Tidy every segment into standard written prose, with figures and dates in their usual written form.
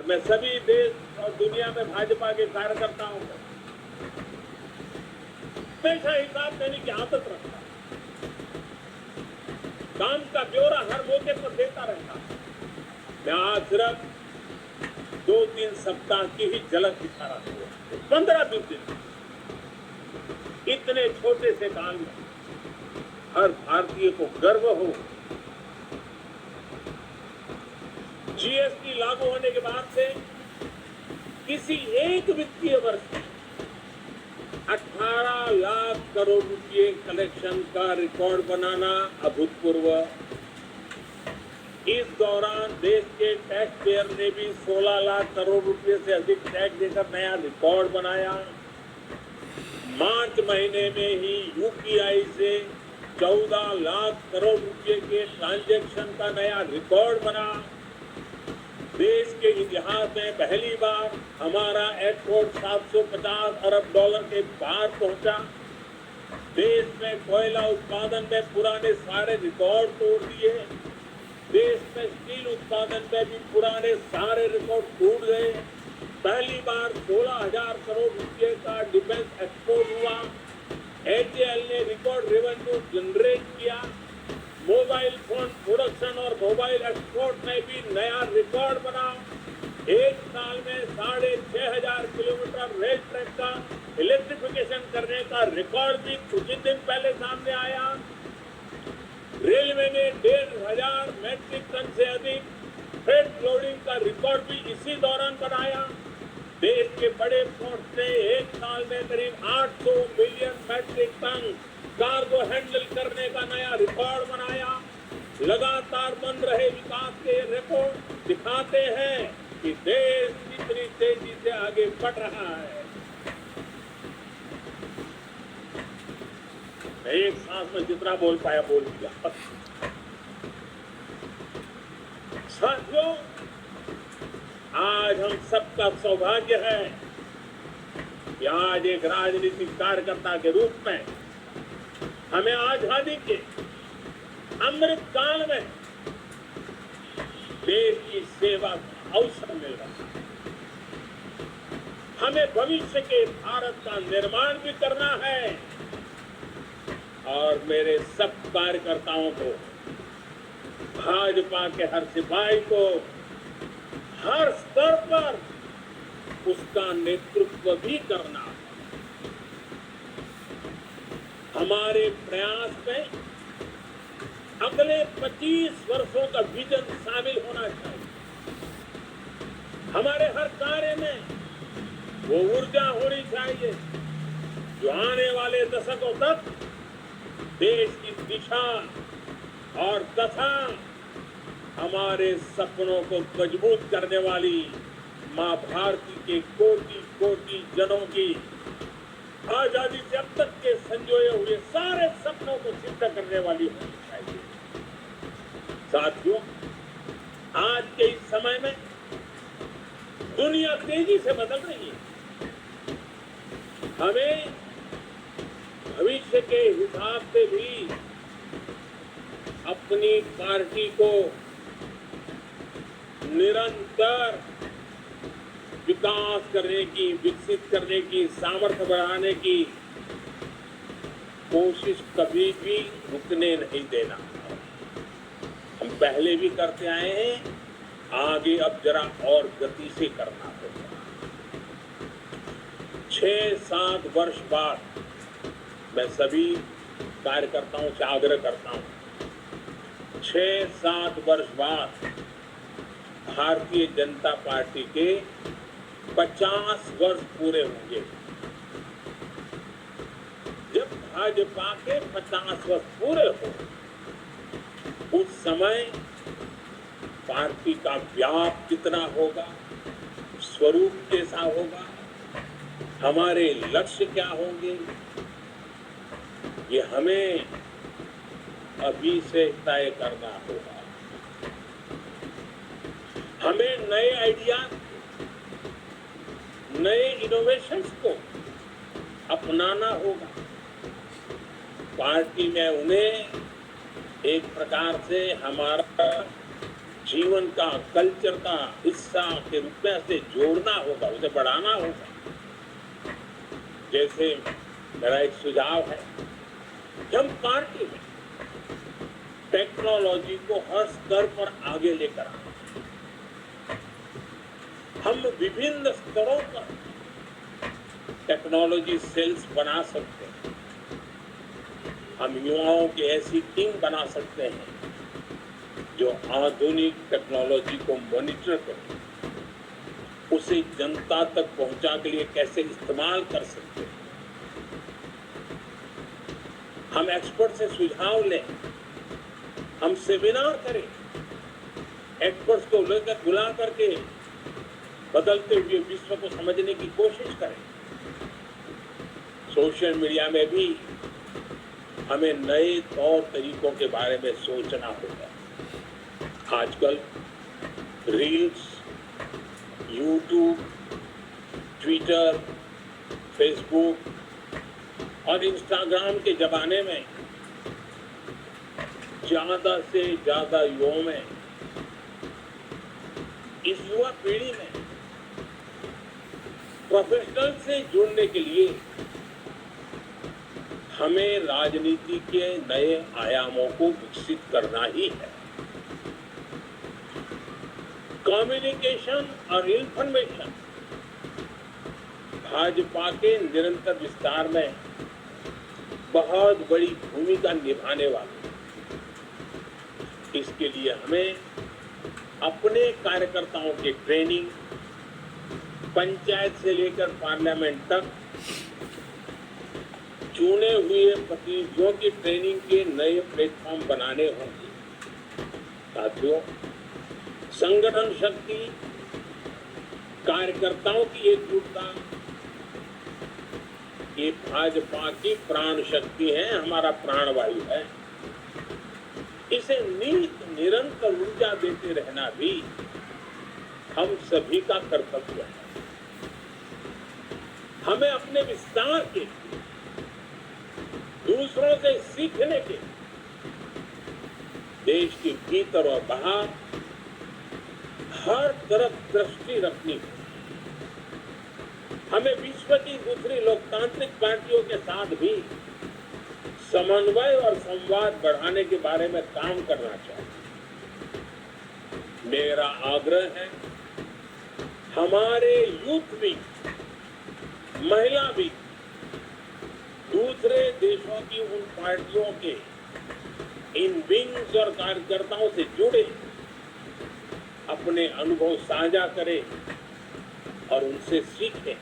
मैं सभी देश और दुनिया में भाजपा के कार्यकर्ताओं को हमेशा हिसाब देने की आदत रखता हूं। काम का ब्यौरा हर मौके पर देता रहता हूं। मैं आज सिर्फ 2-3 सप्ताह की ही झलक दिखा रहा हूं। 15-20 दिन इतने छोटे से काल में हर भारतीय को गर्व हो। जीएसटी लागू होने के बाद से किसी एक वित्तीय वर्ष में 18 लाख करोड़ रुपए कलेक्शन का रिकॉर्ड बनाना अभूतपूर्व। इस दौरान देश के टैक्स पेयर ने भी 16 लाख करोड़ रुपए से अधिक टैक्स देकर नया रिकॉर्ड बनाया। मार्च महीने में ही यूपीआई से 14 लाख करोड़ रुपए के ट्रांजैक्शन का नया रिकॉर्ड बना। देश के इतिहास में पहली बार हमारा एक्सपोर्ट 750 अरब डॉलर के पार पहुंचा। देश में कोयला उत्पादन में पुराने सारे रिकॉर्ड तोड़ दिए। देश में स्टील उत्पादन में भी पुराने सारे रिकॉर्ड टूट गए। पहली बार 16,000 करोड़ रुपए का डिफेंस एक्सपोर्ट हुआ। एचएएल ने रिकॉर्ड रेवेन्यू जनरेट किया। मोबाइल फोन प्रोडक्शन और मोबाइल एक्सपोर्ट में भी नया रिकॉर्ड बना। एक साल में 6,500 किलोमीटर रेल ट्रैक का इलेक्ट्रिफिकेशन करने का रिकॉर्ड भी कुछ ही दिन पहले सामने आया। रेलवे ने 1,500 मैट्रिक टन से अधिक फ्रेट लोडिंग का रिकॉर्ड भी इसी दौरान बनाया। देश के बड़े पोर्ट ने एक साल में करीब 800 million metric ton cargo handle करने का नया रिकॉर्ड बनाया। लगातार बन रहे विकास के रिकॉर्ड दिखाते हैं कि देश कितनी तेजी से आगे बढ़ रहा है। मैं एक सांस में जितना बोल पाया बोल दिया। साथियों, आज हम सबका सौभाग्य है कि आज एक राजनीतिक कार्यकर्ता के रूप में हमें आजादी के अमृत काल में देश की सेवा का अवसर मिल रहा है। हमें भविष्य के भारत का निर्माण भी करना है और मेरे सब कार्यकर्ताओं को, भाजपा के हर सिपाही को हर स्तर पर उसका नेतृत्व भी करना है। हमारे प्रयास में अगले 25 वर्षों का विजन शामिल होना चाहिए। हमारे हर कार्य में वो ऊर्जा होनी चाहिए जो आने वाले दशकों तक देश की दिशा और तथा हमारे सपनों को मजबूत करने वाली मां भारती के कोटि-कोटि जनों की आजादी से अब तक के संजोए हुए सारे सपनों को सिद्ध करने वाली होनी चाहिए। साथियों, आज के इस समय में दुनिया तेजी से बदल रही है। हमें भविष्य के हिसाब से भी अपनी पार्टी को निरंतर विकास करने की, विकसित करने की, सामर्थ्य बढ़ाने की कोशिश कभी भी रुकने नहीं देना। हम पहले भी करते आए हैं, आगे अब जरा और गति से करना होगा। 6-7 वर्ष बाद मैं सभी कार्यकर्ताओं से आग्रह करता हूं, 6-7 वर्ष बाद भारतीय जनता पार्टी के 50 वर्ष पूरे होंगे। जब भाजपा के 50 वर्ष पूरे हो, उस समय पार्टी का व्याप कितना होगा, स्वरूप कैसा होगा, हमारे लक्ष्य क्या होंगे, ये हमें अभी से तय करना होगा। हमें नए आइडिया, नए इनोवेशंस को अपनाना होगा। पार्टी में उन्हें एक प्रकार से हमारा जीवन का, कल्चर का हिस्सा के रूप में उसे जोड़ना होगा, उसे बढ़ाना होगा। जैसे मेरा एक सुझाव है कि हम पार्टी में टेक्नोलॉजी को हर स्तर पर आगे लेकर आए। हम विभिन्न स्तरों पर टेक्नोलॉजी सेल्स बना सकते हैं। हम युवाओं की ऐसी टीम बना सकते हैं जो आधुनिक टेक्नोलॉजी को मॉनिटर करे, उसे जनता तक पहुंचा के लिए कैसे इस्तेमाल कर सकते हैं। हम एक्सपर्ट से सुझाव लें, हम सेमिनार करें, एक्सपर्ट्स को लेकर बुला करके बदलते हुए विश्व को समझने की कोशिश करें। सोशल मीडिया में भी हमें नए तौर तरीकों के बारे में सोचना होगा। आजकल रील्स, यूट्यूब, ट्विटर, फेसबुक और इंस्टाग्राम के जमाने में ज्यादा से ज्यादा युवाओं में, इस युवा पीढ़ी में प्रोफेशनल से जुड़ने के लिए हमें राजनीति के नए आयामों को विकसित करना ही है। कम्युनिकेशन और इंफॉर्मेशन भाजपा के निरंतर विस्तार में बहुत बड़ी भूमिका निभाने वाले। इसके लिए हमें अपने कार्यकर्ताओं की ट्रेनिंग, पंचायत से लेकर पार्लियामेंट तक चुने हुए प्रतिनिधियों की ट्रेनिंग के नए प्लेटफॉर्म बनाने होंगे। साथियों, संगठन शक्ति, कार्यकर्ताओं की एकजुटता, ये भाजपा की प्राण शक्ति है, हमारा प्राणवायु है। इसे निरंतर ऊर्जा देते रहना भी हम सभी का कर्तव्य है। हमें अपने विस्तार के, दूसरों से सीखने के, देश के भीतर और बाहर हर तरफ दृष्टि रखनी है। हमें विश्व की दूसरी लोकतांत्रिक पार्टियों के साथ भी समन्वय और संवाद बढ़ाने के बारे में काम करना चाहिए। मेरा आग्रह है, हमारे यूथ भी, महिला भी दूसरे देशों की उन पार्टियों के इन विंग्स और कार्यकर्ताओं से जुड़े, अपने अनुभव साझा करें और उनसे सीखें।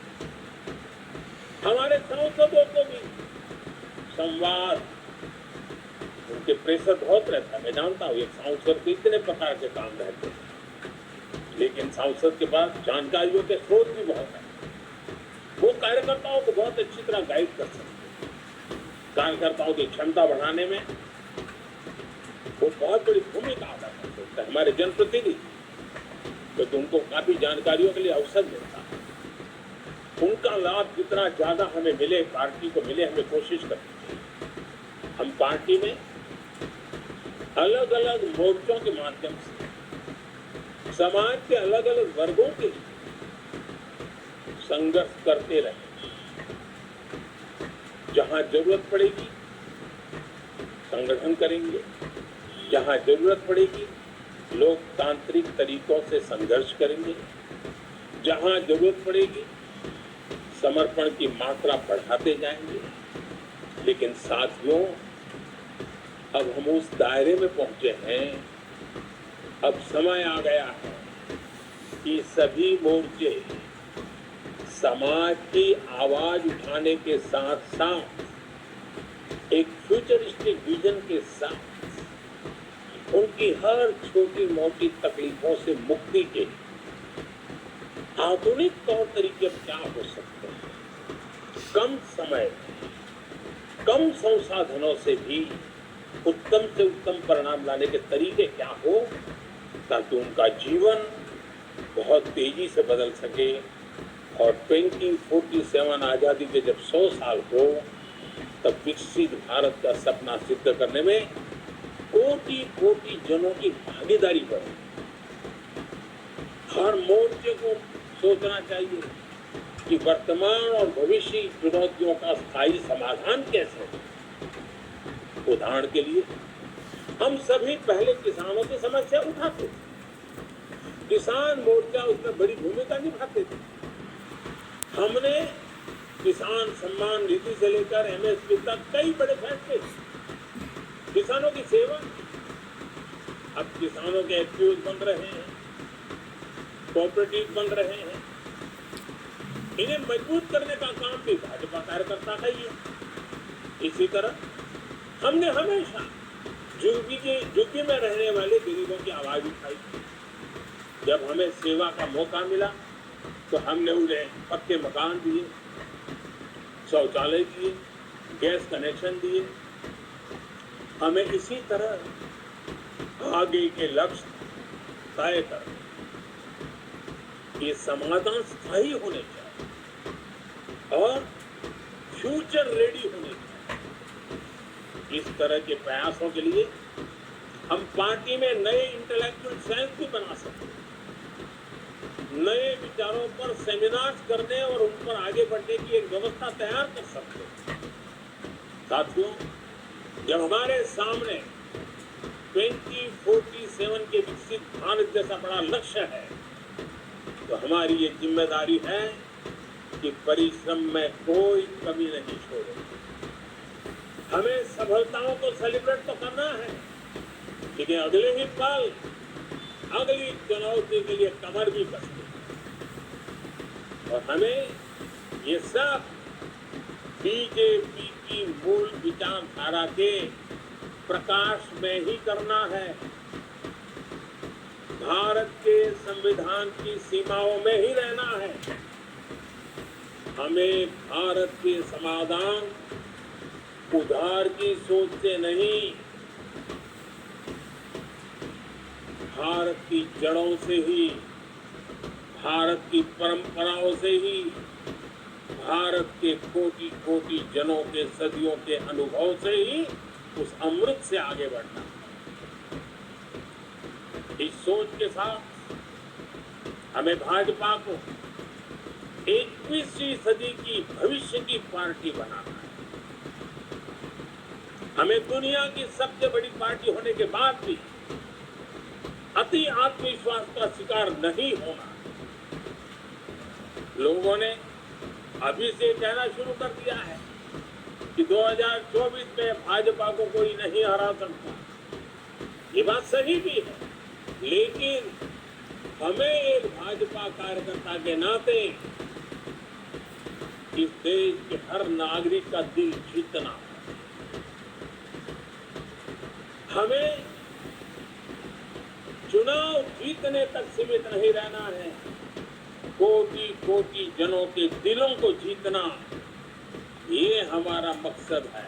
हमारे सांसदों को भी संवाद, उनके प्रेशर बहुत रहता है, मैं जानता हूँ। एक सांसद के इतने प्रकार के काम रहते हैं, लेकिन सांसद के पास जानकारियों के स्रोत भी बहुत है। वो कार्यकर्ताओं को बहुत अच्छी तरह गाइड कर सकते हैं। कार्यकर्ताओं की क्षमता बढ़ाने में वो बहुत बड़ी भूमिका अदा कर सकता है। हमारे जनप्रतिनिधि तो उनको काफी जानकारियों के लिए अवसर मिलता है। उनका लाभ जितना ज्यादा हमें मिले, पार्टी को मिले, हमें कोशिश करनी चाहिए। हम पार्टी में अलग अलग मोर्चों के माध्यम से समाज के अलग अलग वर्गों के लिए संघर्ष करते रहे। जहां जरूरत पड़ेगी संगठन करेंगे, जहां जरूरत पड़ेगी लोकतांत्रिक तरीकों से संघर्ष करेंगे, जहां जरूरत पड़ेगी समर्पण की मात्रा बढ़ाते जाएंगे। लेकिन साथियों, अब हम उस दायरे में पहुंचे हैं, अब समय आ गया है कि सभी मोर्चे समाज की आवाज उठाने के साथ साथ एक फ्यूचरिस्टिक विजन के साथ उनकी हर छोटी मोटी तकलीफों से मुक्ति के आधुनिक तौर तरीके क्या हो सकते हैं, कम समय, कम संसाधनों से भी उत्तम से उत्तम परिणाम लाने के तरीके क्या हो, ताकि उनका जीवन बहुत तेजी से बदल सके और 2047 आजादी के जब 100 साल हो, तब विकसित भारत का सपना सिद्ध करने में कोटि कोटि जनों की भागीदारी बढ़े। हर मोर्चे को सोचना चाहिए कि वर्तमान और भविष्य की चुनौतियों का स्थायी समाधान कैसे हो। उदाहरण के लिए हम सभी पहले किसानों की समस्या उठाते थे, किसान मोर्चा उसमें बड़ी भूमिका निभाते थे। हमने किसान सम्मान निधि से लेकर एमएसपी तक कई बड़े फैसले किए। किसानों की सेवा, अब किसानों के एफपीओ बन रहे हैं, कोऑपरेटिव बन रहे हैं। इन्हें मजबूत करने का काम भी भाजपा कार्यकर्ता का ही है। इसी तरह हमने हमेशा झुग्गी में रहने वाले गरीबों की आवाज उठाई। जब हमें सेवा का मौका मिला तो हमने उन्हें पक्के मकान दिए, शौचालय दिए, गैस कनेक्शन दिए। हमें इसी तरह आगे के लक्ष्य तय कर ये समाधान स्थायी होने चाहिए और फ्यूचर रेडी होने चाहिए। इस तरह के प्रयासों के लिए हम पार्टी में नए इंटेलेक्चुअल सेल्स भी बना सकते हैं, नए विचारों पर सेमिनार्स करने और उन पर आगे बढ़ने की एक व्यवस्था तैयार कर सकते हैं। साथियों, जब हमारे सामने 2047 के विकसित भारत जैसा बड़ा लक्ष्य है तो हमारी ये जिम्मेदारी है कि परिश्रम में कोई कमी नहीं छोड़े। हमें सफलताओं को सेलिब्रेट तो करना है, लेकिन अगले ही पल अगली चुनौती के लिए कमर भी कसनी है। और हमें ये सब बीजेपी की मूल विचारधारा के प्रकाश में ही करना है। भारत के संविधान की सीमाओं में ही रहना है। हमें भारत के समाधान उधार की सोच से नहीं, भारत की जड़ों से ही, भारत की परंपराओं से ही, भारत के कोटि कोटि जनों के सदियों के अनुभव से ही, उस अमृत से आगे बढ़ना। इस सोच के साथ हमें भाजपा को 21वीं सदी की भविष्य की पार्टी बनाना है। हमें दुनिया की सबसे बड़ी पार्टी होने के बाद भी अति आत्मविश्वास का शिकार नहीं होना। लोगों ने अभी से कहना शुरू कर दिया है कि 2024 में भाजपा को कोई नहीं हरा सकता। ये बात सही भी है, लेकिन हमें एक भाजपा कार्यकर्ता के नाते इस देश के हर नागरिक का दिल जीतना है। हमें चुनाव जीतने तक सीमित नहीं रहना है, कोटि कोटि जनों के दिलों को जीतना, ये हमारा मकसद है।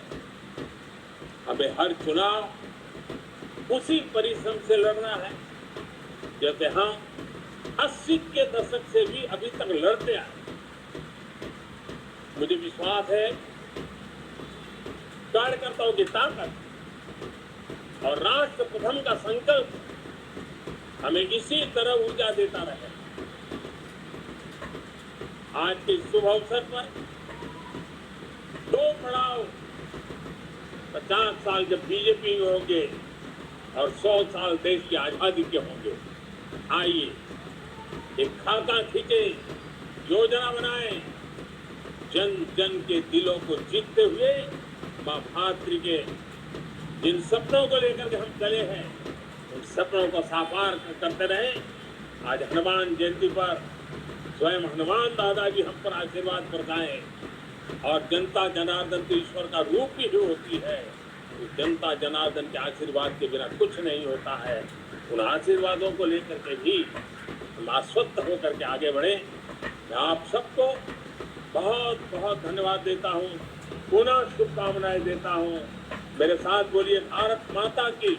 हमें हर चुनाव उसी परिश्रम से लड़ना है जैसे हम 80 के दशक से भी अभी तक लड़ते आए। मुझे विश्वास है कार्यकर्ताओं की ताकत और राष्ट्र प्रथम का संकल्प हमें इसी तरह ऊर्जा देता रहे। आज के शुभ अवसर पर दो पड़ाव, 50 साल जब बीजेपी में होंगे और 100 साल देश की आजादी के होंगे। आइए एक खाका खींचे, योजना बनाए, जन जन के दिलों को जीतते हुए मां भारती के जिन सपनों को लेकर के हम चले हैं उन सपनों को साकार करते रहे। आज हनुमान जयंती पर स्वयं हनुमान दादा जी हम पर आशीर्वाद बरसाएं और जनता जनार्दन तो ईश्वर का रूप ही होती है। उस जनता जनार्दन के आशीर्वाद के बिना कुछ नहीं होता है। उन आशीर्वादों को लेकर के भी हम आश्वस्त होकर के आगे बढ़े। मैं आप सबको बहुत बहुत धन्यवाद देता हूँ, पुनः शुभकामनाएं देता हूँ। मेरे साथ बोलिए भारत माता की।